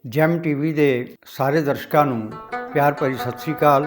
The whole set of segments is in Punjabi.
ਜੈਮ ਟੀਵੀ ਦੇ ਸਾਰੇ ਦਰਸ਼ਕਾਂ ਨੂੰ ਪਿਆਰ ਭਰੀ ਸਤਿ ਸ੍ਰੀ ਅਕਾਲ,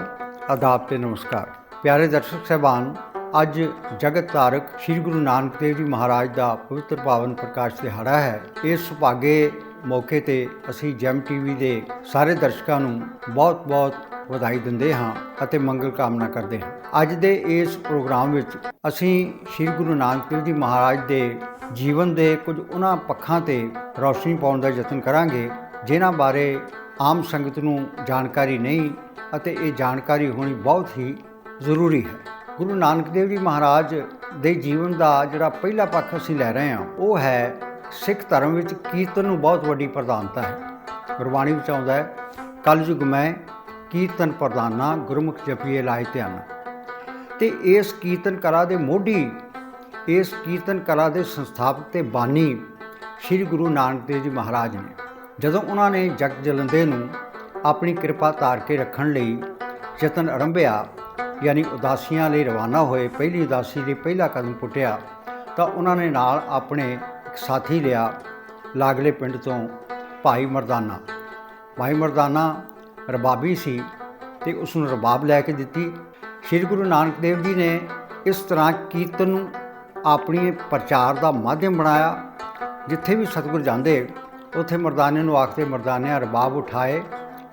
ਆਦਾਬ ਤੇ ਨਮਸਕਾਰ। ਪਿਆਰੇ ਦਰਸ਼ਕ ਸਾਹਿਬਾਨ, ਅੱਜ ਜਗਤ ਤਾਰਕ ਸ੍ਰੀ ਗੁਰੂ ਨਾਨਕ ਦੇਵ ਜੀ ਮਹਾਰਾਜ ਦਾ ਪਵਿੱਤਰ ਪਾਵਨ ਪ੍ਰਕਾਸ਼ ਦਿਹਾੜਾ ਹੈ। ਇਸ ਸੁਭਾਗੇ ਮੌਕੇ ਤੇ ਅਸੀਂ ਜੈਮ ਟੀਵੀ ਦੇ ਸਾਰੇ ਦਰਸ਼ਕਾਂ ਨੂੰ ਬਹੁਤ-ਬਹੁਤ ਵਧਾਈ ਦਿੰਦੇ ਹਾਂ ਅਤੇ ਮੰਗਲ ਕਾਮਨਾ ਕਰਦੇ ਹਾਂ। ਅੱਜ ਦੇ ਇਸ ਪ੍ਰੋਗਰਾਮ ਵਿੱਚ ਅਸੀਂ ਸ੍ਰੀ ਗੁਰੂ ਨਾਨਕ ਦੇਵ ਜੀ ਮਹਾਰਾਜ ਦੇ ਜੀਵਨ ਦੇ ਕੁਝ ਉਹਨਾਂ ਪੱਖਾਂ ਤੇ ਰੌਸ਼ਨੀ ਪਾਉਣ ਦਾ ਯਤਨ ਕਰਾਂਗੇ ਜਿਨ੍ਹਾਂ ਬਾਰੇ ਆਮ ਸੰਗਤ ਨੂੰ ਜਾਣਕਾਰੀ ਨਹੀਂ ਅਤੇ ਇਹ ਜਾਣਕਾਰੀ ਹੋਣੀ ਬਹੁਤ ਹੀ ਜ਼ਰੂਰੀ ਹੈ। ਗੁਰੂ ਨਾਨਕ ਦੇਵ ਜੀ ਮਹਾਰਾਜ ਦੇ ਜੀਵਨ ਦਾ ਜਿਹੜਾ ਪਹਿਲਾ ਪੱਖ ਅਸੀਂ ਲੈ ਰਹੇ ਹਾਂ ਉਹ ਹੈ ਸਿੱਖ ਧਰਮ ਵਿੱਚ ਕੀਰਤਨ ਨੂੰ ਬਹੁਤ ਵੱਡੀ ਪ੍ਰਧਾਨਤਾ ਹੈ। ਗੁਰਬਾਣੀ ਵਿੱਚ ਆਉਂਦਾ ਹੈ, ਕਲਯੁਗ ਮੈਂ ਕੀਰਤਨ ਪ੍ਰਧਾਨਾ ਗੁਰਮੁਖ ਜਪੀਏ ਲਾਇ ਧਿਆਨਾ। ਅਤੇ ਇਸ ਕੀਰਤਨ ਕਲਾ ਦੇ ਮੋਢੀ, ਇਸ ਕੀਰਤਨ ਕਲਾ ਦੇ ਸੰਸਥਾਪਕ ਅਤੇ ਬਾਨੀ ਸ੍ਰੀ ਗੁਰੂ ਨਾਨਕ ਦੇਵ ਜੀ ਮਹਾਰਾਜ ਨੇ। ਜਦੋਂ ਉਹਨਾਂ ਨੇ ਜਗ ਜਲੰਦੇ ਨੂੰ ਆਪਣੀ ਕਿਰਪਾ ਧਾਰ ਕੇ ਰੱਖਣ ਲਈ ਯਤਨ ਆਰੰਭਿਆ, ਯਾਨੀ ਉਦਾਸੀਆਂ ਲਈ ਰਵਾਨਾ ਹੋਏ, ਪਹਿਲੀ ਉਦਾਸੀ ਲਈ ਪਹਿਲਾ ਕਦਮ ਪੁੱਟਿਆ, ਤਾਂ ਉਹਨਾਂ ਨੇ ਨਾਲ ਆਪਣੇ ਇੱਕ ਸਾਥੀ ਲਿਆ ਲਾਗਲੇ ਪਿੰਡ ਤੋਂ ਭਾਈ ਮਰਦਾਨਾ। ਭਾਈ ਮਰਦਾਨਾ ਰਬਾਬੀ ਸੀ ਅਤੇ ਉਸ ਨੂੰ ਰਬਾਬ ਲੈ ਕੇ ਦਿੱਤੀ। ਸ੍ਰੀ ਗੁਰੂ ਨਾਨਕ ਦੇਵ ਜੀ ਨੇ ਇਸ ਤਰ੍ਹਾਂ ਕੀਰਤਨ ਨੂੰ ਆਪਣੀ ਪ੍ਰਚਾਰ ਦਾ ਮਾਧਿਅਮ ਬਣਾਇਆ। ਜਿੱਥੇ ਵੀ ਸਤਿਗੁਰ ਜਾਂਦੇ ਉੱਥੇ ਮਰਦਾਨੇ ਨੂੰ ਆਖਦੇ, ਮਰਦਾਨਿਆਂ ਰਬਾਬ ਉਠਾਏ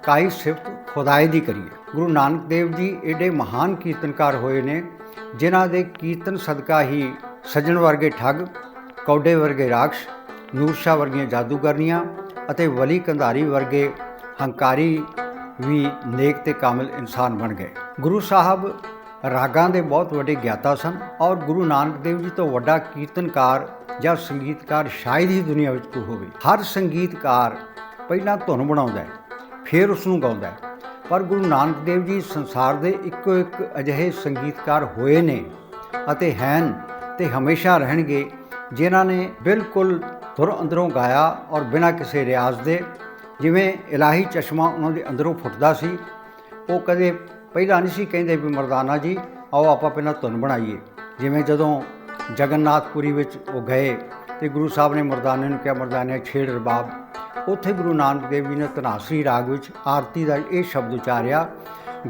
ਕਾਈ ਸਿਫਤ ਖੁਦਾਏ ਦੀ ਕਰੀਏ। ਗੁਰੂ ਨਾਨਕ ਦੇਵ ਜੀ ਏਡੇ ਮਹਾਨ ਕੀਰਤਨਕਾਰ ਹੋਏ ਨੇ ਜਿਨ੍ਹਾਂ ਦੇ ਕੀਰਤਨ ਸਦਕਾ ਹੀ ਸੱਜਣ ਵਰਗੇ ਠੱਗ, ਕੌਡੇ ਵਰਗੇ ਰਾਖਸ਼, ਨੂਰਸ਼ਾਹ ਵਰਗੀਆਂ ਜਾਦੂਗਰਨੀਆਂ ਅਤੇ ਵਲੀ ਕੰਧਾਰੀ ਵਰਗੇ ਹੰਕਾਰੀ ਵੀ ਨੇਕ ਤੇ ਕਾਮਿਲ ਇਨਸਾਨ ਬਣ ਗਏ। ਗੁਰੂ ਸਾਹਿਬ ਰਾਗਾਂ ਦੇ ਬਹੁਤ ਵੱਡੇ ਗਿਆਤਾ ਸਨ ਔਰ ਗੁਰੂ ਨਾਨਕ ਦੇਵ ਜੀ ਤੋਂ ਵੱਡਾ ਕੀਰਤਨਕਾਰ ਜਾਂ ਸੰਗੀਤਕਾਰ ਸ਼ਾਇਦ ਹੀ ਦੁਨੀਆ ਵਿੱਚ ਕੋਈ ਹੋਵੇ। ਹਰ ਸੰਗੀਤਕਾਰ ਪਹਿਲਾਂ ਧੁਨ ਬਣਾਉਂਦਾ ਹੈ, ਫਿਰ ਉਸ ਨੂੰ ਗਾਉਂਦਾ ਹੈ, ਪਰ ਗੁਰੂ ਨਾਨਕ ਦੇਵ ਜੀ ਸੰਸਾਰ ਦੇ ਇੱਕੋ ਇੱਕ ਅਜਿਹੇ ਸੰਗੀਤਕਾਰ ਹੋਏ ਨੇ ਅਤੇ ਹਨ ਅਤੇ ਹਮੇਸ਼ਾ ਰਹਿਣਗੇ ਜਿਨ੍ਹਾਂ ਨੇ ਬਿਲਕੁਲ ਧੁਰ ਅੰਦਰੋਂ ਗਾਇਆ ਔਰ ਬਿਨਾਂ ਕਿਸੇ ਰਿਆਜ਼ ਦੇ। ਜਿਵੇਂ ਇਲਾਹੀ ਚਸ਼ਮਾ ਉਹਨਾਂ ਦੇ ਅੰਦਰੋਂ ਫੁੱਟਦਾ ਸੀ। ਉਹ ਕਦੇ ਪਹਿਲਾਂ ਨਹੀਂ ਸੀ ਕਹਿੰਦੇ ਵੀ ਮਰਦਾਨਾ ਜੀ ਆਓ ਆਪਾਂ ਪਹਿਲਾਂ ਧੁਨ ਬਣਾਈਏ। ਜਿਵੇਂ ਜਦੋਂ ਜਗਨਨਾਥਪੁਰੀ ਵਿੱਚ ਉਹ ਗਏ ਅਤੇ ਗੁਰੂ ਸਾਹਿਬ ਨੇ ਮਰਦਾਨੇ ਨੂੰ ਕਿਹਾ, ਮਰਦਾਨੇ ਛੇੜ ਰਬਾਬ। ਉੱਥੇ ਗੁਰੂ ਨਾਨਕ ਦੇਵ ਜੀ ਨੇ ਧਨਾਸਰੀ ਰਾਗ ਵਿੱਚ ਆਰਤੀ ਦਾ ਇਹ ਸ਼ਬਦ ਉਚਾਰਿਆ,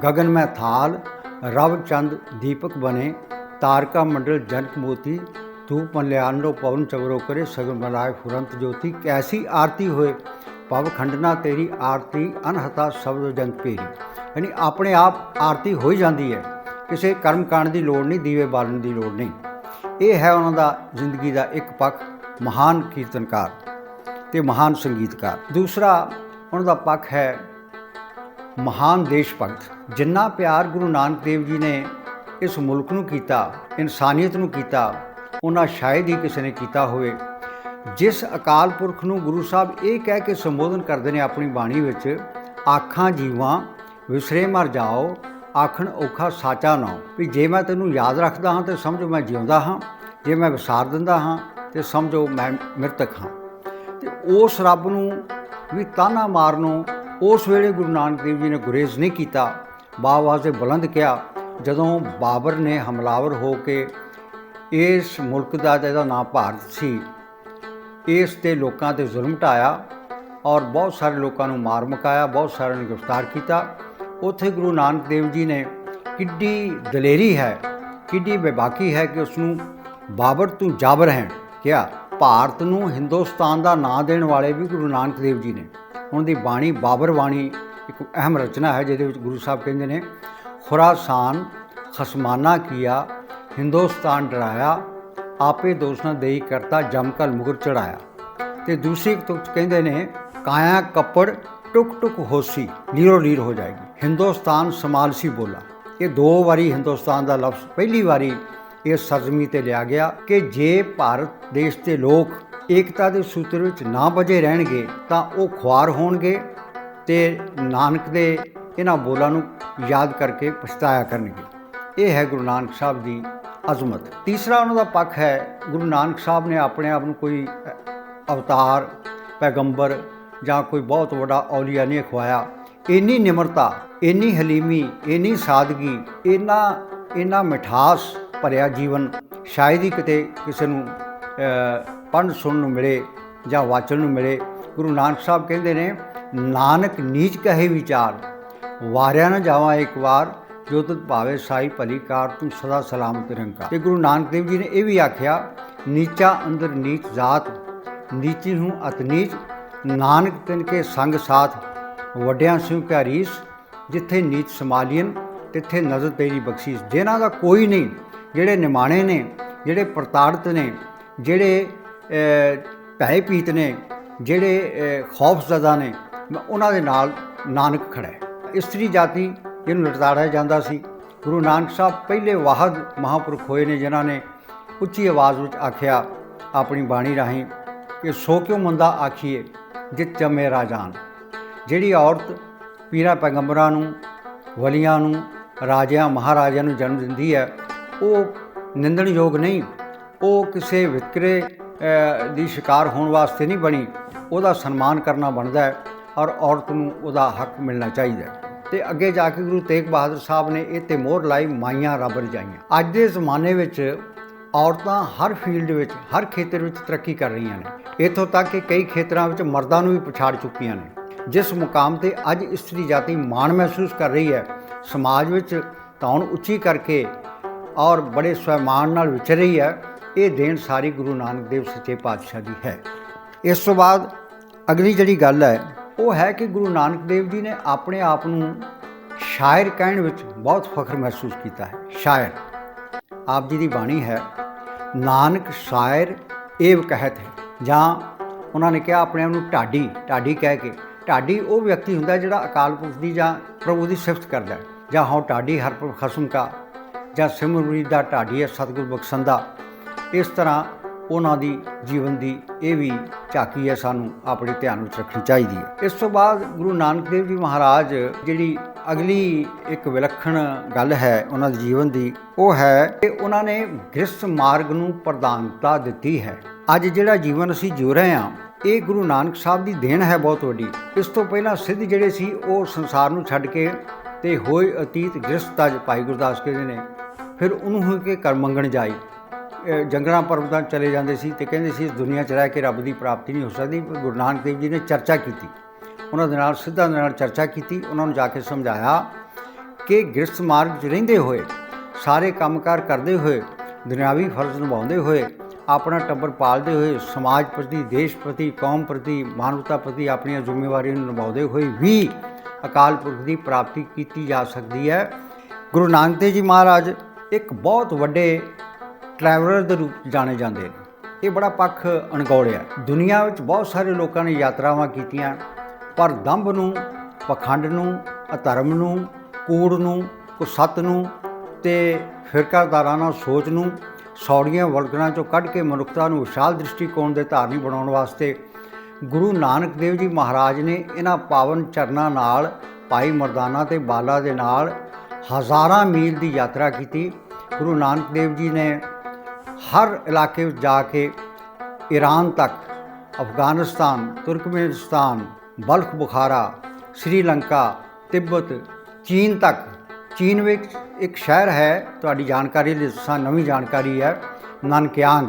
ਗਗਨ ਮੈਂ ਥਾਲ ਰਵ ਚੰਦ ਦੀਪਕ ਬਣੇ, ਤਾਰਕਾ ਮੰਡਲ ਜਨਕ ਮੋਤੀ, ਧੂਪ ਮਲਿਆਨੋ ਪਵਨ ਚਵਰੋ ਕਰੇ, ਸਗਨ ਮਲਾਏ ਫੁਰੰਤ ਜੋਤੀ। ਕੈਸੀ ਆਰਤੀ ਹੋਏ ਭਵ ਖੰਡਨਾ ਤੇਰੀ, ਆਰਤੀ ਅਨਹਤਾ ਸ਼ਬਦ ਜੰਤ ਭੇਰੀ। ਯਾਨੀ ਆਪਣੇ ਆਪ ਆਰਤੀ ਹੋ ਹੀ ਜਾਂਦੀ ਹੈ, ਕਿਸੇ ਕਰਮ ਕਾਂਡ ਦੀ ਲੋੜ ਨਹੀਂ, ਦੀਵੇ ਬਾਲਣ ਦੀ ਲੋੜ ਨਹੀਂ। ਇਹ ਹੈ ਉਹਨਾਂ ਦਾ ਜ਼ਿੰਦਗੀ ਦਾ ਇੱਕ ਪੱਖ, ਮਹਾਨ ਕੀਰਤਨਕਾਰ ਅਤੇ ਮਹਾਨ ਸੰਗੀਤਕਾਰ। ਦੂਸਰਾ ਉਹਨਾਂ ਦਾ ਪੱਖ ਹੈ ਮਹਾਨ ਦੇਸ਼ ਭਗਤ। ਜਿੰਨਾ ਪਿਆਰ ਗੁਰੂ ਨਾਨਕ ਦੇਵ ਜੀ ਨੇ ਇਸ ਮੁਲਕ ਨੂੰ ਕੀਤਾ, ਇਨਸਾਨੀਅਤ ਨੂੰ ਕੀਤਾ, ਉਹਨਾਂ ਸ਼ਾਇਦ ਹੀ ਕਿਸੇ ਨੇ ਕੀਤਾ ਹੋਵੇ। ਜਿਸ ਅਕਾਲ ਪੁਰਖ ਨੂੰ ਗੁਰੂ ਸਾਹਿਬ ਇਹ ਕਹਿ ਕੇ ਸੰਬੋਧਨ ਕਰਦੇ ਨੇ ਆਪਣੀ ਬਾਣੀ ਵਿੱਚ, ਆਖਾਂ ਜੀਵਾਂ ਵਿਸਰੇ ਮਰ ਜਾਓ, ਆਖਣ ਔਖਾ ਸਾਚਾ ਨਾਉ। ਵੀ ਜੇ ਮੈਂ ਤੈਨੂੰ ਯਾਦ ਰੱਖਦਾ ਹਾਂ ਤਾਂ ਸਮਝੋ ਮੈਂ ਜਿਉਂਦਾ ਹਾਂ, ਜੇ ਮੈਂ ਵਿਸਾਰ ਦਿੰਦਾ ਹਾਂ ਤਾਂ ਸਮਝੋ ਮੈਂ ਮ੍ਰਿਤਕ ਹਾਂ। ਅਤੇ ਉਸ ਰੱਬ ਨੂੰ ਵੀ ਤਾਨਾ ਮਾਰਨੋਂ ਉਸ ਵੇਲੇ ਗੁਰੂ ਨਾਨਕ ਦੇਵ ਜੀ ਨੇ ਗੁਰੇਜ਼ ਨਹੀਂ ਕੀਤਾ, ਬਾਵਾਜ਼ੇ ਬੁਲੰਦ ਕਿਹਾ। ਜਦੋਂ ਬਾਬਰ ਨੇ ਹਮਲਾਵਰ ਹੋ ਕੇ ਇਸ ਮੁਲਕ ਦਾ, ਜਿਹਦਾ ਨਾਂ ਭਾਰਤ ਸੀ, ਇਸ 'ਤੇ ਲੋਕਾਂ 'ਤੇ ਜ਼ੁਲਮ ਢਾਇਆ ਔਰ ਬਹੁਤ ਸਾਰੇ ਲੋਕਾਂ ਨੂੰ ਮਾਰ ਮੁਕਾਇਆ, ਬਹੁਤ ਸਾਰਿਆਂ ਨੂੰ ਗ੍ਰਿਫਤਾਰ ਕੀਤਾ। ਉੱਥੇ ਗੁਰੂ ਨਾਨਕ ਦੇਵ ਜੀ ਨੇ ਕਿੱਡੀ ਦਲੇਰੀ ਹੈ, ਕਿੱਡੀ ਬੇਬਾਕੀ ਹੈ ਕਿ ਉਸ ਨੂੰ ਬਾਬਰ ਤੂੰ ਜਾਬਰ ਹੈ ਕਿਹਾ। ਭਾਰਤ ਨੂੰ ਹਿੰਦੁਸਤਾਨ ਦਾ ਨਾਂ ਦੇਣ ਵਾਲੇ ਵੀ ਗੁਰੂ ਨਾਨਕ ਦੇਵ ਜੀ ਨੇ। ਉਹਨਾਂ ਦੀ ਬਾਣੀ ਬਾਬਰ ਬਾਣੀ ਇੱਕ ਅਹਿਮ ਰਚਨਾ ਹੈ ਜਿਹਦੇ ਵਿੱਚ ਗੁਰੂ ਸਾਹਿਬ ਕਹਿੰਦੇ ਨੇ, ਖੁਰਾਸਾਨ ਖਸਮਾਨਾ ਕੀਆ, ਹਿੰਦੁਸਤਾਨ ਡਰਾਇਆ, ਆਪੇ ਦੋਸ਼ ਨਾ ਦੇਈ ਕਰਤਾ, ਜਮਕਲ ਮੁਗਰ ਚੜਾਇਆ। ਅਤੇ ਦੂਸਰੀ ਤੁਕ ਕਹਿੰਦੇ ਨੇ, ਕਾਇਆ ਕੱਪੜ ਟੁਕ ਟੁਕ ਹੋਸੀ, ਲੀਰੋ ਲੀਰ ਹੋ ਜਾਏਗੀ, ਹਿੰਦੁਸਤਾਨ ਸਮਾਲਸੀ ਬੋਲਾ। ਇਹ ਦੋ ਵਾਰੀ ਹਿੰਦੁਸਤਾਨ ਦਾ ਲਫ਼ਜ਼ ਪਹਿਲੀ ਵਾਰੀ ਇਸ ਸਰਜ਼ਮੀ 'ਤੇ ਲਿਆ ਗਿਆ ਕਿ ਜੇ ਭਾਰਤ ਦੇਸ਼ ਦੇ ਲੋਕ ਏਕਤਾ ਦੇ ਸੂਤਰ ਵਿੱਚ ਨਾ ਬਝੇ ਰਹਿਣਗੇ ਤਾਂ ਉਹ ਖੁਆਰ ਹੋਣਗੇ ਅਤੇ ਨਾਨਕ ਦੇ ਇਹਨਾਂ ਬੋਲਾਂ ਨੂੰ ਯਾਦ ਕਰਕੇ ਪਛਤਾਇਆ ਕਰਨਗੇ। ਇਹ ਹੈ ਗੁਰੂ ਨਾਨਕ ਸਾਹਿਬ ਦੀ ਅਜ਼ਮਤ। ਤੀਸਰਾ ਉਹਨਾਂ ਦਾ ਪੱਖ ਹੈ, ਗੁਰੂ ਨਾਨਕ ਸਾਹਿਬ ਨੇ ਆਪਣੇ ਆਪ ਨੂੰ ਕੋਈ ਅਵਤਾਰ, ਪੈਗੰਬਰ ਜਾਂ ਕੋਈ ਬਹੁਤ ਵੱਡਾ ਔਲੀਆ ਨਹੀਂ ਖਵਾਇਆ। ਇੰਨੀ ਨਿਮਰਤਾ, ਇੰਨੀ ਹਲੀਮੀ, ਇੰਨੀ ਸਾਦਗੀ, ਇੰਨਾ ਮਿਠਾਸ ਭਰਿਆ ਜੀਵਨ ਸ਼ਾਇਦ ਹੀ ਕਿਤੇ ਕਿਸੇ ਨੂੰ ਪੜ੍ਹਨ ਸੁਣਨ ਨੂੰ ਮਿਲੇ ਜਾਂ ਵਾਚਣ ਨੂੰ ਮਿਲੇ। ਗੁਰੂ ਨਾਨਕ ਸਾਹਿਬ ਕਹਿੰਦੇ ਨੇ, ਨਾਨਕ ਨੀਚ ਕਹੇ ਵਿਚਾਰ, ਵਾਰਿਆ ਨਾ ਜਾਵਾਂ ਇੱਕ ਵਾਰ, ਜੋ ਤੁਧ ਭਾਵੇ ਸਾਈ ਭਲੀ ਕਾਰ, ਤੂੰ ਸਦਾ ਸਲਾਮਤ ਨਿਰੰਕਾਰ। ਤੇ ਗੁਰੂ ਨਾਨਕ ਦੇਵ ਜੀ ਨੇ ਇਹ ਵੀ ਆਖਿਆ, ਨੀਚਾ ਅੰਦਰ ਨੀਚ ਜਾਤ, ਨੀਚੀ ਹੂੰ ਅਤ ਨੀਚ, ਨਾਨਕ ਤਿਨ ਕੇ ਸੰਗ ਸਾਥ, ਵੱਡਿਆਂ ਸਿਉ ਕਿਆ ਰੀਸ, ਜਿੱਥੇ ਨੀਚ ਸਮਾਲੀਅਨ ਤਿੱਥੇ ਨਜ਼ਰ ਤੇਰੀ ਬਖਸ਼ੀਸ। ਜਿਨ੍ਹਾਂ ਦਾ ਕੋਈ ਨਹੀਂ, ਜਿਹੜੇ ਨਿਮਾਣੇ ਨੇ, ਜਿਹੜੇ ਪ੍ਰਤਾੜਿਤ ਨੇ, ਜਿਹੜੇ ਭੈ ਪੀਤ ਨੇ, ਜਿਹੜੇ ਖੌਫਜ਼ਦਾ ਨੇ, ਉਹਨਾਂ ਦੇ ਨਾਲ ਨਾਨਕ ਖੜ੍ਹਾ ਹੈ। ਇਸਤਰੀ ਜਾਤੀ ਜਿਹਨੂੰ ਲਤਾੜਿਆ ਜਾਂਦਾ ਸੀ, ਗੁਰੂ ਨਾਨਕ ਸਾਹਿਬ ਪਹਿਲੇ ਵਾਹਦ ਮਹਾਂਪੁਰਖ ਹੋਏ ਨੇ ਜਿਨ੍ਹਾਂ ਨੇ ਉੱਚੀ ਆਵਾਜ਼ ਵਿੱਚ ਆਖਿਆ ਆਪਣੀ ਬਾਣੀ ਰਾਹੀਂ ਕਿ ਸੋ ਕਿਉਂ ਮੰਦਾ ਆਖੀਏ ਜਿਤ ਜੰਮੇ ਰਾਜਾਨ। ਜਿਹੜੀ ਔਰਤ ਪੀਰਾਂ ਪੈਗੰਬਰਾਂ ਨੂੰ, ਵਲੀਆਂ ਨੂੰ, ਰਾਜਿਆਂ ਮਹਾਰਾਜਿਆਂ ਨੂੰ ਜਨਮ ਦਿੰਦੀ ਹੈ, ਉਹ ਨਿੰਦਣਯੋਗ ਨਹੀਂ, ਉਹ ਕਿਸੇ ਵਿਤਕਰੇ ਦੀ ਸ਼ਿਕਾਰ ਹੋਣ ਵਾਸਤੇ ਨਹੀਂ ਬਣੀ। ਉਹਦਾ ਸਨਮਾਨ ਕਰਨਾ ਬਣਦਾ ਹੈ ਔਰ ਔਰਤ ਨੂੰ ਉਹਦਾ ਹੱਕ ਮਿਲਣਾ ਚਾਹੀਦਾ। ਅਤੇ ਅੱਗੇ ਜਾ ਕੇ ਗੁਰੂ ਤੇਗ ਬਹਾਦਰ ਸਾਹਿਬ ਨੇ ਇਹ 'ਤੇ ਮੋਹਰ ਲਾਈ, ਮਾਈਆਂ ਰੱਬ ਰਜਾਈਆਂ। ਅੱਜ ਦੇ ਜ਼ਮਾਨੇ ਵਿੱਚ ਔਰਤਾਂ ਹਰ ਫੀਲਡ ਵਿੱਚ, ਹਰ ਖੇਤਰ ਵਿੱਚ ਤਰੱਕੀ ਕਰ ਰਹੀਆਂ ਨੇ। ਇੱਥੋਂ ਤੱਕ ਕਿ ਕਈ ਖੇਤਰਾਂ ਵਿੱਚ ਮਰਦਾਂ ਨੂੰ ਵੀ ਪਛਾੜ ਚੁੱਕੀਆਂ ਨੇ। ਜਿਸ ਮੁਕਾਮ 'ਤੇ ਅੱਜ ਇਸਤਰੀ ਜਾਤੀ ਮਾਣ ਮਹਿਸੂਸ ਕਰ ਰਹੀ ਹੈ, ਸਮਾਜ ਵਿੱਚ ਧੌਣ ਉੱਚੀ ਕਰਕੇ ਔਰ ਬੜੇ ਸਵੈਮਾਨ ਨਾਲ ਵਿਚਰ ਰਹੀ ਹੈ, ਇਹ ਦੇਣ ਸਾਰੀ ਗੁਰੂ ਨਾਨਕ ਦੇਵ ਸੱਚੇ ਪਾਤਸ਼ਾਹ ਦੀ ਹੈ। ਇਸ ਤੋਂ ਬਾਅਦ ਅਗਲੀ ਜਿਹੜੀ ਗੱਲ ਹੈ ਉਹ ਹੈ ਕਿ ਗੁਰੂ ਨਾਨਕ ਦੇਵ ਜੀ ਨੇ ਆਪਣੇ ਆਪ ਨੂੰ ਸ਼ਾਇਰ ਕਹਿਣ ਵਿੱਚ ਬਹੁਤ ਫਖਰ ਮਹਿਸੂਸ ਕੀਤਾ ਹੈ। ਸ਼ਾਇਰ ਆਪ ਜੀ ਦੀ ਬਾਣੀ ਹੈ, ਨਾਨਕ ਸ਼ਾਇਰ ਏਵ ਕਹਿਤ ਹੈ, ਜਾਂ ਉਹਨਾਂ ਨੇ ਕਿਹਾ ਆਪਣੇ ਆਪ ਨੂੰ ਢਾਡੀ, ਢਾਡੀ ਕਹਿ ਕੇ। ਢਾਡੀ ਉਹ ਵਿਅਕਤੀ ਹੁੰਦਾ ਜਿਹੜਾ ਅਕਾਲ ਪੁਰਖ ਦੀ ਜਾਂ ਪ੍ਰਭੂ ਦੀ ਸਿਫਤ ਕਰਦਾ, ਜਾਂ ਹਉ ਢਾਡੀ ਹਰ ਪੁਰਖ ਖਸਮ ਕਾ, ਜਾਂ ਸਿਮਰੁਰੀ ਦਾ ਢਾਡੀ ਹੈ ਸਤਿਗੁਰ ਬਖਸ਼ੰਦਾ। ਇਸ ਤਰ੍ਹਾਂ ਉਹਨਾਂ ਦੀ ਜੀਵਨ ਦੀ ਇਹ ਵੀ ਝਾਕੀ ਹੈ, ਸਾਨੂੰ ਆਪਣੇ ਧਿਆਨ ਵਿੱਚ ਰੱਖਣੀ ਚਾਹੀਦੀ ਹੈ। ਇਸ ਤੋਂ ਬਾਅਦ ਗੁਰੂ ਨਾਨਕ ਦੇਵ ਜੀ ਮਹਾਰਾਜ ਜਿਹੜੀ ਅਗਲੀ ਇੱਕ ਵਿਲੱਖਣ ਗੱਲ ਹੈ ਉਹਨਾਂ ਦੇ ਜੀਵਨ ਦੀ, ਉਹ ਹੈ ਕਿ ਉਹਨਾਂ ਨੇ ਗ੍ਰਸਥ ਮਾਰਗ ਨੂੰ ਪ੍ਰਧਾਨਤਾ ਦਿੱਤੀ ਹੈ। ਅੱਜ ਜਿਹੜਾ ਜੀਵਨ ਅਸੀਂ ਜਿਉ ਰਹੇ ਹਾਂ, ਇਹ ਗੁਰੂ ਨਾਨਕ ਸਾਹਿਬ ਦੀ ਦੇਣ ਹੈ ਬਹੁਤ ਵੱਡੀ। ਇਸ ਤੋਂ ਪਹਿਲਾਂ ਸਿੱਧ ਜਿਹੜੇ ਸੀ ਉਹ ਸੰਸਾਰ ਨੂੰ ਛੱਡ ਕੇ ਤੇ ਹੋਏ ਅਤੀਤ ਗ੍ਰਸਥ ਤਜ, ਭਾਈ ਗੁਰਦਾਸ ਕਹਿੰਦੇ ਨੇ, ਫਿਰ ਉਹਨੂੰ ਹੋਈ ਕਿ ਕਰ ਮੰਗਣ ਜਾਈ, ਜੰਗਲਾਂ ਪਰਬਤਾਂ ਚਲੇ ਜਾਂਦੇ ਸੀ ਅਤੇ ਕਹਿੰਦੇ ਸੀ ਇਸ ਦੁਨੀਆ 'ਚ ਰਹਿ ਕੇ ਰੱਬ ਦੀ ਪ੍ਰਾਪਤੀ ਨਹੀਂ ਹੋ ਸਕਦੀ। ਗੁਰੂ ਨਾਨਕ ਦੇਵ ਜੀ ਨੇ ਚਰਚਾ ਕੀਤੀ, ਉਹਨਾਂ ਦੇ ਨਾਲ ਸਿੱਧਾਂ ਦੇ ਨਾਲ ਚਰਚਾ ਕੀਤੀ, ਉਹਨਾਂ ਨੂੰ ਜਾ ਕੇ ਸਮਝਾਇਆ ਕਿ ਗ੍ਰਸਥ ਮਾਰਗ 'ਚ ਰਹਿੰਦੇ ਹੋਏ, ਸਾਰੇ ਕੰਮਕਾਰ ਕਰਦੇ ਹੋਏ, ਦੁਨਿਆਵੀ ਫਰਜ਼ ਨਿਭਾਉਂਦੇ ਹੋਏ, ਆਪਣਾ ਟੱਬਰ ਪਾਲਦੇ ਹੋਏ, ਸਮਾਜ ਪ੍ਰਤੀ, ਦੇਸ਼ ਪ੍ਰਤੀ, ਕੌਮ ਪ੍ਰਤੀ, ਮਾਨਵਤਾ ਪ੍ਰਤੀ ਆਪਣੀਆਂ ਜ਼ਿੰਮੇਵਾਰੀਆਂ ਨੂੰ ਨਿਭਾਉਂਦੇ ਹੋਏ ਵੀ ਅਕਾਲ ਪੁਰਖ ਦੀ ਪ੍ਰਾਪਤੀ ਕੀਤੀ ਜਾ ਸਕਦੀ ਹੈ। ਗੁਰੂ ਨਾਨਕ ਦੇਵ ਜੀ ਮਹਾਰਾਜ ਇੱਕ ਬਹੁਤ ਵੱਡੇ ਟਰੈਵਲਰ ਦੇ ਰੂਪ 'ਚ ਜਾਣੇ ਜਾਂਦੇ ਨੇ। ਇਹ ਬੜਾ ਪੱਖ ਅਣਗੌਲਿਆ। ਦੁਨੀਆ ਵਿੱਚ ਬਹੁਤ ਸਾਰੇ ਲੋਕਾਂ ਨੇ ਯਾਤਰਾਵਾਂ ਕੀਤੀਆਂ, ਪਰ ਦੰਭ ਨੂੰ, ਪਖੰਡ ਨੂੰ, ਅਧਰਮ ਨੂੰ, ਕੂੜ ਨੂੰ, ਕੁਸੱਤ ਨੂੰ ਅਤੇ ਫਿਰਕਾਦਾਰਾਨਾ ਸੋਚ ਨੂੰ ਸੌੜੀਆਂ ਵਲਗਣਾਂ 'ਚੋਂ ਕੱਢ ਕੇ ਮਨੁੱਖਤਾ ਨੂੰ ਵਿਸ਼ਾਲ ਦ੍ਰਿਸ਼ਟੀਕੋਣ ਦੇ ਧਾਰਨੀ ਬਣਾਉਣ ਵਾਸਤੇ ਗੁਰੂ ਨਾਨਕ ਦੇਵ ਜੀ ਮਹਾਰਾਜ ਨੇ ਇਹਨਾਂ ਪਾਵਨ ਚਰਨਾਂ ਨਾਲ, ਭਾਈ ਮਰਦਾਨਾ ਅਤੇ ਬਾਲਾ ਦੇ ਨਾਲ ਹਜ਼ਾਰਾਂ ਮੀਲ ਦੀ ਯਾਤਰਾ ਕੀਤੀ। ਗੁਰੂ ਨਾਨਕ ਦੇਵ ਜੀ ਨੇ ਹਰ ਇਲਾਕੇ ਵਿੱਚ ਜਾ ਕੇ ਈਰਾਨ ਤੱਕ, ਅਫਗਾਨਿਸਤਾਨ, ਤੁਰਕਮੇਨਿਸਤਾਨ, ਬਲਖ ਬੁਖਾਰਾ, ਸ਼੍ਰੀਲੰਕਾ, ਤਿੱਬਤ, ਚੀਨ ਤੱਕ। ਚੀਨ ਵਿੱਚ ਇੱਕ ਸ਼ਹਿਰ ਹੈ, ਤੁਹਾਡੀ ਜਾਣਕਾਰੀ ਲਈ ਦੱਸਾਂ, ਨਵੀਂ ਜਾਣਕਾਰੀ ਹੈ, ਨਾਨਕਿਆਂਗ।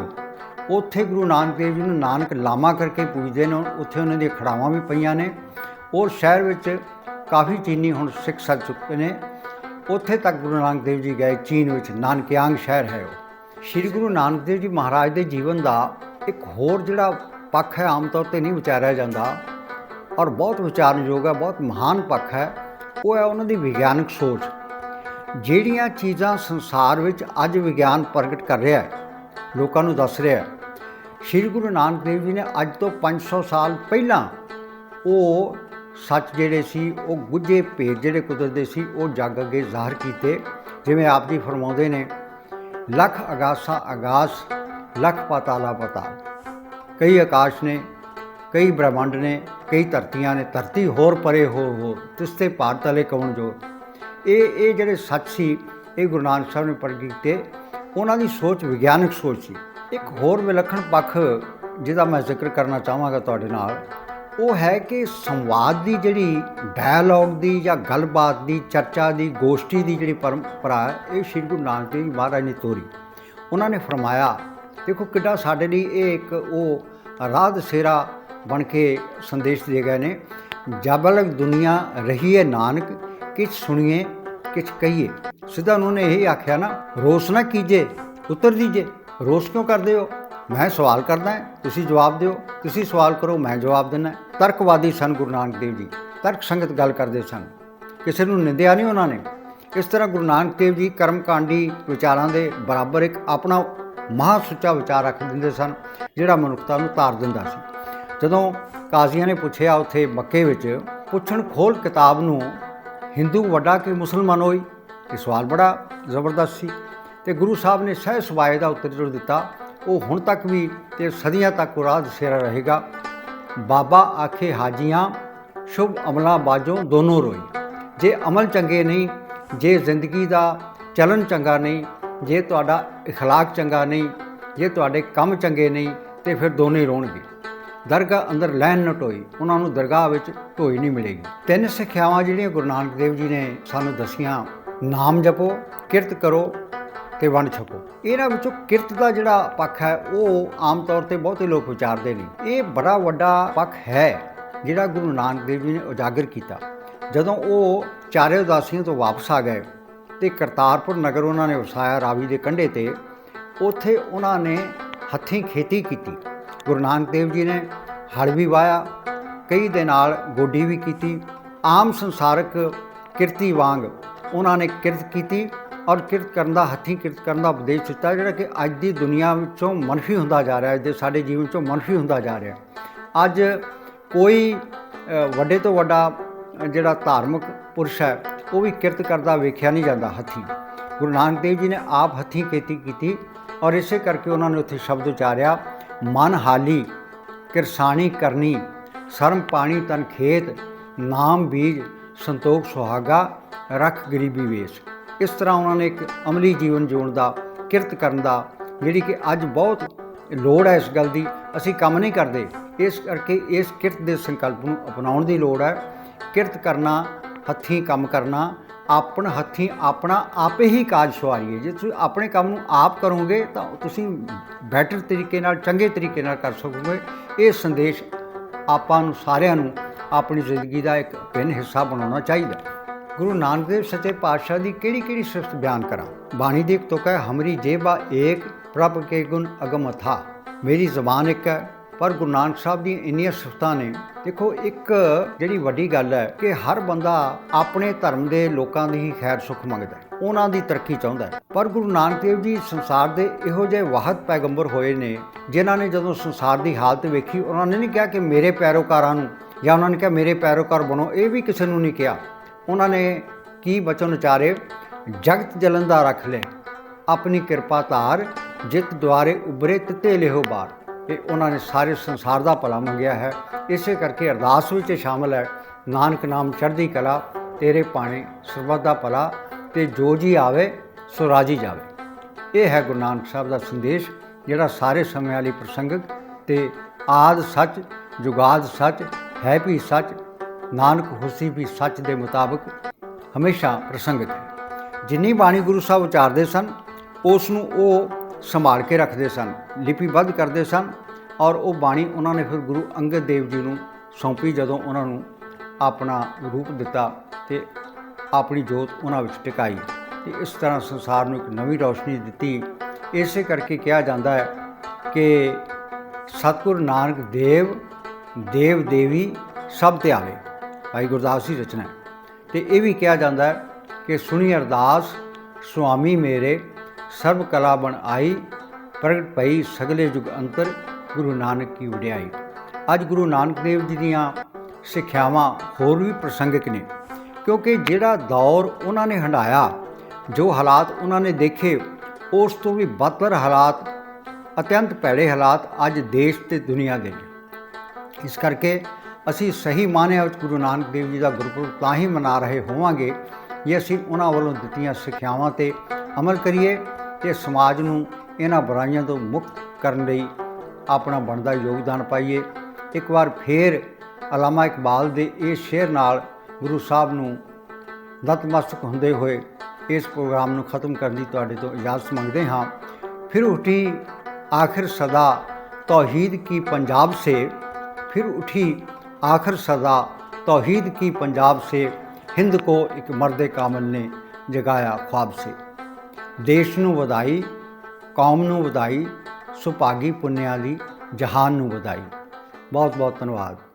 ਉੱਥੇ ਗੁਰੂ ਨਾਨਕ ਦੇਵ ਜੀ ਨੂੰ ਨਾਨਕ ਲਾਮਾ ਕਰਕੇ ਪੂਜਦੇ ਨੇ। ਉੱਥੇ ਉਹਨਾਂ ਦੀਆਂ ਖੜਾਵਾਂ ਵੀ ਪਈਆਂ ਨੇ। ਔਰ ਸ਼ਹਿਰ ਵਿੱਚ ਕਾਫੀ ਚੀਨੀ ਹੁਣ ਸਿੱਖ ਸੱਜ ਚੁੱਕੇ ਨੇ। ਉੱਥੇ ਤੱਕ ਗੁਰੂ ਨਾਨਕ ਦੇਵ ਜੀ ਗਏ, ਚੀਨ ਵਿੱਚ ਨਾਨਕਿਆਂਗ ਸ਼ਹਿਰ ਹੈ ਉਹ। ਸ਼੍ਰੀ ਗੁਰੂ ਨਾਨਕ ਦੇਵ ਜੀ ਮਹਾਰਾਜ ਦੇ ਜੀਵਨ ਦਾ ਇੱਕ ਹੋਰ ਜਿਹੜਾ ਪੱਖ ਹੈ, ਆਮ ਤੌਰ 'ਤੇ ਨਹੀਂ ਵਿਚਾਰਿਆ ਜਾਂਦਾ ਔਰ ਬਹੁਤ ਵਿਚਾਰਨਯੋਗ ਹੈ, ਬਹੁਤ ਮਹਾਨ ਪੱਖ ਹੈ, ਉਹ ਹੈ ਉਹਨਾਂ ਦੀ ਵਿਗਿਆਨਕ ਸੋਚ। ਜਿਹੜੀਆਂ ਚੀਜ਼ਾਂ ਸੰਸਾਰ ਵਿੱਚ ਅੱਜ ਵਿਗਿਆਨ ਪ੍ਰਗਟ ਕਰ ਰਿਹਾ ਹੈ, ਲੋਕਾਂ ਨੂੰ ਦੱਸ ਰਿਹਾ, ਸ਼੍ਰੀ ਗੁਰੂ ਨਾਨਕ ਦੇਵ ਜੀ ਨੇ ਅੱਜ ਤੋਂ 500 ਸਾਲ ਪਹਿਲਾਂ ਉਹ ਸੱਚ ਜਿਹੜੇ ਸੀ, ਉਹ ਗੁੱਝੇ ਭੇਦ ਜਿਹੜੇ ਕੁਦਰਤ ਸੀ, ਉਹ ਜੱਗ ਅੱਗੇ ਜ਼ਾਹਰ ਕੀਤੇ। ਜਿਵੇਂ ਆਪ ਜੀ ਫਰਮਾਉਂਦੇ ਨੇ, ਲੱਖ ਆਗਾਸਾਂ ਆਗਾਸ, ਲੱਖ ਪਾਤਾਲਾ ਪਾਤਾਲ। ਕਈ ਆਕਾਸ਼ ਨੇ, ਕਈ ਬ੍ਰਹਮੰਡ ਨੇ, ਕਈ ਧਰਤੀਆਂ ਨੇ, ਧਰਤੀ ਹੋਰ ਪਰੇ ਹੋਰ, ਤਿਸਤੇ ਭਾਰ ਤਲੇ ਕੌਣ ਜੋਰ। ਇਹ ਜਿਹੜੇ ਸੱਚ ਸੀ, ਇਹ ਗੁਰੂ ਨਾਨਕ ਸਾਹਿਬ ਨੇ ਪ੍ਰਗਟ ਕੀਤੇ। ਉਹਨਾਂ ਦੀ ਸੋਚ ਵਿਗਿਆਨਕ ਸੋਚ ਸੀ। ਇੱਕ ਹੋਰ ਵਿਲੱਖਣ ਪੱਖ ਜਿਹਦਾ ਮੈਂ ਜ਼ਿਕਰ ਕਰਨਾ ਚਾਹਾਂਗਾ ਤੁਹਾਡੇ ਨਾਲ, ਉਹ ਹੈ ਕਿ ਸੰਵਾਦ ਦੀ ਜਿਹੜੀ ਡਾਇਲੋਗ ਦੀ ਜਾਂ ਗੱਲਬਾਤ ਦੀ, ਚਰਚਾ ਦੀ, ਗੋਸ਼ਟੀ ਦੀ ਜਿਹੜੀ ਪਰੰਪਰਾ ਹੈ, ਇਹ ਸ਼੍ਰੀ ਗੁਰੂ ਨਾਨਕ ਦੇਵ ਜੀ ਮਹਾਰਾਜ ਨੇ ਤੋਰੀ। ਉਹਨਾਂ ਨੇ ਫਰਮਾਇਆ, ਦੇਖੋ ਕਿੱਡਾ ਸਾਡੇ ਲਈ ਇਹ ਇੱਕ ਉਹ ਰਾਹ ਦਸੇਰਾ ਬਣ ਕੇ ਸੰਦੇਸ਼ ਦੇ ਗਏ ਨੇ। जबलक दुनिया रहीए नानक, किछ सुनिए किछ कहिए। सीधा उन्होंने यही आख्या ना, रोस ना कीजे उत्तर दीजिए। रोस क्यों करते हो? मैं सवाल करदा है, तुसी जवाब दिओ। तुसी सवाल करो, मैं जवाब देना। तर्कवादी सन गुरु नानक देव जी, तर्क संगत गल करते सन, किसी को निंदिया नहीं उन्होंने। इस तरह गुरु नानक देव जी कर्मकांडी विचारां दे बराबर एक अपना महा सुच्चा विचार रख दिंदे सन, जिहड़ा मनुखता नूं तार दिंदा सी। जदों काजियां ने पुछया उत्थे मक्के विच, पुछण खोल किताब नूं, हिंदू वड्डा कि मुसलमान होई? ये सवाल बड़ा ਜ਼ਬਰਦਸਤ ਸੀ। ਤੇ ਗੁਰੂ ਸਾਹਿਬ ਨੇ ਸਹਿ ਸੁਭਾਏ ਦਾ ਉੱਤਰ ਜੋ ਦਿੱਤਾ, ਉਹ ਹੁਣ ਤੱਕ ਵੀ ਤੇ ਸਦੀਆਂ ਤੱਕ ਉਹ ਰਾਹ ਦਸੇਰਾ ਰਹੇਗਾ। ਬਾਬਾ ਆਖੇ ਹਾਜੀਆਂ, ਸ਼ੁਭ ਅਮਲਾਂ ਬਾਝੋਂ ਦੋਨੋਂ ਰੋਈ। ਜੇ ਅਮਲ ਚੰਗੇ ਨਹੀਂ, ਜੇ ਜ਼ਿੰਦਗੀ ਦਾ ਚਲਨ ਚੰਗਾ ਨਹੀਂ, ਜੇ ਤੁਹਾਡਾ ਇਖਲਾਕ ਚੰਗਾ ਨਹੀਂ, ਜੇ ਤੁਹਾਡੇ ਕੰਮ ਚੰਗੇ ਨਹੀਂ, ਤੇ ਫਿਰ ਦੋਨੇ ਰੋਣਗੇ। ਦਰਗਾਹ ਅੰਦਰ ਲੈਣ ਨਾ ਢੋਈ, ਉਹਨਾਂ ਨੂੰ ਦਰਗਾਹ ਵਿੱਚ ਢੋਈ ਨਹੀਂ ਮਿਲੇਗੀ। ਤਿੰਨ ਸਿੱਖਿਆਵਾਂ ਜਿਹੜੀਆਂ ਗੁਰੂ ਨਾਨਕ ਦੇਵ ਜੀ ਨੇ ਸਾਨੂੰ ਦਸੀਆਂ, ਨਾਮ ਜਪੋ, ਕਿਰਤ ਕਰੋ ਤੇ ਵੰਡ ਛਕੋ। ਇਹਨਾਂ ਵਿੱਚੋਂ ਕਿਰਤ ਦਾ ਜਿਹੜਾ ਪੱਖ ਹੈ ਉਹ ਆਮ ਤੌਰ ਤੇ ਬਹੁਤੇ ਲੋਕ ਵਿਚਾਰਦੇ ਨਹੀਂ। ਇਹ ਬੜਾ ਵੱਡਾ ਪੱਖ ਹੈ ਜਿਹੜਾ ਗੁਰੂ ਨਾਨਕ ਦੇਵ ਜੀ ਨੇ ਉਜਾਗਰ ਕੀਤਾ। ਜਦੋਂ ਉਹ ਚਾਰੇ ਉਦਾਸੀਆਂ ਤੋਂ ਵਾਪਸ ਆ ਗਏ ਤੇ ਕਰਤਾਰਪੁਰ ਨਗਰ ਉਹਨਾਂ ਨੇ ਵਸਾਇਆ ਰਾਵੀ ਦੇ ਕੰਢੇ ਤੇ, ਉੱਥੇ ਉਹਨਾਂ ਨੇ ਹੱਥੀਂ ਖੇਤੀ ਕੀਤੀ। ਗੁਰੂ ਨਾਨਕ ਦੇਵ ਜੀ ਨੇ ਹਲ ਵੀ ਵਾਹਿਆ, ਕਈ ਦੇ ਨਾਲ ਗੋਡੀ ਵੀ ਕੀਤੀ। ਆਮ ਸੰਸਾਰਕ ਕਿਰਤੀ ਵਾਂਗ ਉਹਨਾਂ ਨੇ ਕਿਰਤ ਕੀਤੀ ਔਰ ਕਿਰਤ ਕਰਨ ਦਾ, ਹੱਥੀਂ ਕਿਰਤ ਕਰਨ ਦਾ ਉਪਦੇਸ਼ ਦਿੱਤਾ, ਜਿਹੜਾ ਕਿ ਅੱਜ ਦੀ ਦੁਨੀਆ ਵਿੱਚੋਂ ਮਨਫੀ ਹੁੰਦਾ ਜਾ ਰਿਹਾ, ਅੱਜ ਦੇ ਸਾਡੇ ਜੀਵਨ 'ਚੋਂ ਮਨਫੀ ਹੁੰਦਾ ਜਾ ਰਿਹਾ। ਅੱਜ ਕੋਈ ਵੱਡੇ ਤੋਂ ਵੱਡਾ ਜਿਹੜਾ ਧਾਰਮਿਕ ਪੁਰਸ਼ ਹੈ ਉਹ ਵੀ ਕਿਰਤ ਕਰਦਾ ਵੇਖਿਆ ਨਹੀਂ ਜਾਂਦਾ ਹੱਥੀਂ। ਗੁਰੂ ਨਾਨਕ ਦੇਵ ਜੀ ਨੇ ਆਪ ਹੱਥੀਂ ਖੇਤੀ ਕੀਤੀ ਔਰ ਇਸੇ ਕਰਕੇ ਉਹਨਾਂ ਨੇ ਉੱਥੇ ਸ਼ਬਦ ਉਚਾਰਿਆ, ਮਨ ਹਾਲੀ ਕਿਰਸਾਣੀ ਕਰਨੀ, ਸਰਮ ਪਾਣੀ ਤਨ ਖੇਤ, ਨਾਮ ਬੀਜ ਸੰਤੋਖ ਸੁਹਾਗਾ, ਰੱਖ ਗਰੀਬੀ ਵੇਸ। ਇਸ ਤਰ੍ਹਾਂ ਉਹਨਾਂ ਨੇ ਇੱਕ ਅਮਲੀ ਜੀਵਨ ਜਿਉਣ ਦਾ, ਕਿਰਤ ਕਰਨ ਦਾ, ਜਿਹੜੀ ਕਿ ਅੱਜ ਬਹੁਤ ਲੋੜ ਹੈ ਇਸ ਗੱਲ ਦੀ। ਅਸੀਂ ਕੰਮ ਨਹੀਂ ਕਰਦੇ, ਇਸ ਕਰਕੇ ਇਸ ਕਿਰਤ ਦੇ ਸੰਕਲਪ ਨੂੰ ਅਪਣਾਉਣ ਦੀ ਲੋੜ ਹੈ। ਕਿਰਤ ਕਰਨਾ, ਹੱਥੀਂ ਕੰਮ ਕਰਨਾ, ਆਪਣ ਹੱਥੀਂ ਆਪਣਾ ਆਪੇ ਹੀ ਕਾਜ ਸਵਾਰੀਏ। ਜੇ ਤੁਸੀਂ ਆਪਣੇ ਕੰਮ ਨੂੰ ਆਪ ਕਰੋਗੇ ਤਾਂ ਤੁਸੀਂ ਬੈਟਰ ਤਰੀਕੇ ਨਾਲ, ਚੰਗੇ ਤਰੀਕੇ ਨਾਲ ਕਰ ਸਕੋਗੇ। ਇਹ ਸੰਦੇਸ਼ ਆਪਾਂ ਨੂੰ ਸਾਰਿਆਂ ਨੂੰ ਆਪਣੀ ਜ਼ਿੰਦਗੀ ਦਾ ਇੱਕ ਭਿੰਨ ਹਿੱਸਾ ਬਣਾਉਣਾ ਚਾਹੀਦਾ। ਗੁਰੂ ਨਾਨਕ ਦੇਵ ਸੱਚੇ ਪਾਤਸ਼ਾਹ ਦੀ ਕਿਹੜੀ ਕਿਹੜੀ ਸਿਫਤ ਬਿਆਨ ਕਰਾਂ। ਬਾਣੀ ਦੀ ਇੱਕ ਤੁਕ ਹੈ, ਹਮਰੀ ਜੇਬਾ ਏਕ ਪ੍ਰਭ ਕੇ ਗੁਣ ਅਗਮ ਅਥਾ। ਮੇਰੀ ਜ਼ਬਾਨ ਇੱਕ ਹੈ, ਪਰ ਗੁਰੂ ਨਾਨਕ ਸਾਹਿਬ ਦੀਆਂ ਇੰਨੀਆਂ ਸਿਫਤਾਂ ਨੇ। ਦੇਖੋ, ਇੱਕ ਜਿਹੜੀ ਵੱਡੀ ਗੱਲ ਹੈ ਕਿ ਹਰ ਬੰਦਾ ਆਪਣੇ ਧਰਮ ਦੇ ਲੋਕਾਂ ਦੀ ਹੀ ਖੈਰ ਸੁੱਖ ਮੰਗਦਾ, ਉਹਨਾਂ ਦੀ ਤਰੱਕੀ ਚਾਹੁੰਦਾ ਹੈ। ਪਰ ਗੁਰੂ ਨਾਨਕ ਦੇਵ ਜੀ ਸੰਸਾਰ ਦੇ ਇਹੋ ਜਿਹੇ ਵਾਹਦ ਪੈਗੰਬਰ ਹੋਏ ਨੇ, ਜਿਨ੍ਹਾਂ ਨੇ ਜਦੋਂ ਸੰਸਾਰ ਦੀ ਹਾਲਤ ਵੇਖੀ, ਉਹਨਾਂ ਨੇ ਨਹੀਂ ਕਿਹਾ ਕਿ ਮੇਰੇ ਪੈਰੋਕਾਰਾਂ ਨੂੰ, ਜਾਂ ਉਹਨਾਂ ਨੇ ਕਿਹਾ ਮੇਰੇ ਪੈਰੋਕਾਰ ਬਣੋ, ਇਹ ਵੀ ਕਿਸੇ ਨੂੰ ਨਹੀਂ ਕਿਹਾ। ਉਹਨਾਂ ਨੇ ਕੀ ਬਚਨ ਉਚਾਰੇ, ਜਗਤ ਜਲੰਦਾ ਰੱਖ ਲੈ, ਆਪਣੀ ਕਿਰਪਾ ਧਾਰ, ਜਿਤ ਦੁਆਰੇ ਉਭਰੇ ਤਿੱਤੇ ਲਿਹੋ ਬਾਰ। ਇਹ ਉਹਨਾਂ ਨੇ ਸਾਰੇ ਸੰਸਾਰ ਦਾ ਭਲਾ ਮੰਗਿਆ ਹੈ। ਇਸੇ ਕਰਕੇ ਅਰਦਾਸ ਵਿੱਚ ਸ਼ਾਮਲ ਹੈ, ਨਾਨਕ ਨਾਮ ਚੜ੍ਹਦੀ ਕਲਾ, ਤੇਰੇ ਭਾਣੇ ਸਰਬੱਤ ਦਾ ਭਲਾ, ਤੇ ਜੋ ਜੀ ਆਵੇ ਸੋ ਰਾਜੀ ਜਾਵੇ। ਇਹ ਹੈ ਗੁਰੂ ਨਾਨਕ ਸਾਹਿਬ ਦਾ ਸੰਦੇਸ਼, ਜਿਹੜਾ ਸਾਰੇ ਸਮੇਂ ਵਾਲੀ ਪ੍ਰਸੰਗਕ ਤੇ ਆਦ ਸੱਚ ਜੁਗਾਦ ਸੱਚ ਹੈ ਵੀ ਸੱਚ, ਨਾਨਕ ਹੁਸੀ ਵੀ ਸੱਚ ਦੇ ਮੁਤਾਬਕ ਹਮੇਸ਼ਾ ਪ੍ਰਸੰਗਤ ਹੈ। ਜਿੰਨੀ ਬਾਣੀ ਗੁਰੂ ਸਾਹਿਬ ਉਚਾਰਦੇ ਸਨ, ਉਸ ਨੂੰ ਉਹ ਸੰਭਾਲ ਕੇ ਰੱਖਦੇ ਸਨ, ਲਿਪੀਬੱਧ ਕਰਦੇ ਸਨ, ਔਰ ਉਹ ਬਾਣੀ ਉਹਨਾਂ ਨੇ ਫਿਰ ਗੁਰੂ ਅੰਗਦ ਦੇਵ ਜੀ ਨੂੰ ਸੌਂਪੀ, ਜਦੋਂ ਉਹਨਾਂ ਨੂੰ ਆਪਣਾ ਰੂਪ ਦਿੱਤਾ ਤੇ ਆਪਣੀ ਜੋਤ ਉਹਨਾਂ ਵਿੱਚ ਟਿਕਾਈ, ਤੇ ਇਸ ਤਰ੍ਹਾਂ ਸੰਸਾਰ ਨੂੰ ਇੱਕ ਨਵੀਂ ਰੌਸ਼ਨੀ ਦਿੱਤੀ। ਇਸੇ ਕਰਕੇ ਕਿਹਾ ਜਾਂਦਾ ਹੈ ਕਿ ਸਤਿਗੁਰ ਨਾਨਕ ਦੇਵ ਦੇਵ ਦੇਵੀ ਸਭ ਤੇ ਆਵੇ, ਭਾਈ ਗੁਰਦਾਸ ਦੀ ਰਚਨਾ ਹੈ। ਤੇ ਇਹ ਵੀ ਕਿਹਾ ਜਾਂਦਾ ਹੈ ਕਿ ਸੁਣੀ ਅਰਦਾਸ ਸੁਆਮੀ ਮੇਰੇ, ਸਰਬ ਕਲਾ ਬਣ ਆਈ, ਪ੍ਰਗਟ ਪਈ ਸਗਲੇ ਯੁਗ ਅੰਤਰ, ਗੁਰੂ ਨਾਨਕ ਕੀ ਵਡਿਆਈ। ਅੱਜ ਗੁਰੂ ਨਾਨਕ ਦੇਵ ਜੀ ਦੀਆਂ ਸਿੱਖਿਆਵਾਂ ਹੋਰ ਵੀ ਪ੍ਰਸੰਗਿਕ ਨੇ, ਕਿਉਂਕਿ ਜਿਹੜਾ ਦੌਰ ਉਹਨਾਂ ਨੇ ਹੰਢਾਇਆ, ਜੋ ਹਾਲਾਤ ਉਹਨਾਂ ਨੇ ਦੇਖੇ, ਉਸ ਤੋਂ ਵੀ ਬਦਤਰ ਹਾਲਾਤ, ਅਤਿਅੰਤ ਭੈੜੇ ਹਾਲਾਤ ਅੱਜ ਦੇਸ਼ ਅਤੇ ਦੁਨੀਆ ਦੇ ਨੇ। ਇਸ ਕਰਕੇ ਅਸੀਂ ਸਹੀ ਮਾਅਨਿਆਂ ਵਿੱਚ ਗੁਰੂ ਨਾਨਕ ਦੇਵ ਜੀ ਦਾ ਗੁਰਪੁਰਬ ਤਾਂ ਹੀ ਮਨਾ ਰਹੇ ਹੋਵਾਂਗੇ ਜੇ ਅਸੀਂ ਉਹਨਾਂ ਵੱਲੋਂ ਦਿੱਤੀਆਂ ਸਿੱਖਿਆਵਾਂ 'ਤੇ ਅਮਲ ਕਰੀਏ ਅਤੇ ਸਮਾਜ ਨੂੰ ਇਹਨਾਂ ਬੁਰਾਈਆਂ ਤੋਂ ਮੁਕਤ ਕਰਨ ਲਈ ਆਪਣਾ ਬਣਦਾ ਯੋਗਦਾਨ ਪਾਈਏ। ਇੱਕ ਵਾਰ ਫੇਰ ਅਲਾਮਾ ਇਕਬਾਲ ਦੇ ਇਸ ਸ਼ੇਅਰ ਨਾਲ ਗੁਰੂ ਸਾਹਿਬ ਨੂੰ ਨਤਮਸਤਕ ਹੁੰਦੇ ਹੋਏ ਇਸ ਪ੍ਰੋਗਰਾਮ ਨੂੰ ਖਤਮ ਕਰਨ ਦੀ ਤੁਹਾਡੇ ਤੋਂ ਇਜਾਜ਼ਤ ਮੰਗਦੇ ਹਾਂ। ਫਿਰ ਉਠੀ ਆਖਿਰ ਸਦਾ ਤੌਹੀਦ ਕੀ ਪੰਜਾਬ ਸੇ, ਫਿਰ ਉਠੀ आखिर सदा तौहीद की पंजाब से, हिंद को एक मर्दे कामल ने जगाया ख्वाब से। देश नूं वधाई, कौम नूं वधाई, सुभागी पुन्निया दी जहान नूं वधाई। बहुत बहुत धन्यवाद।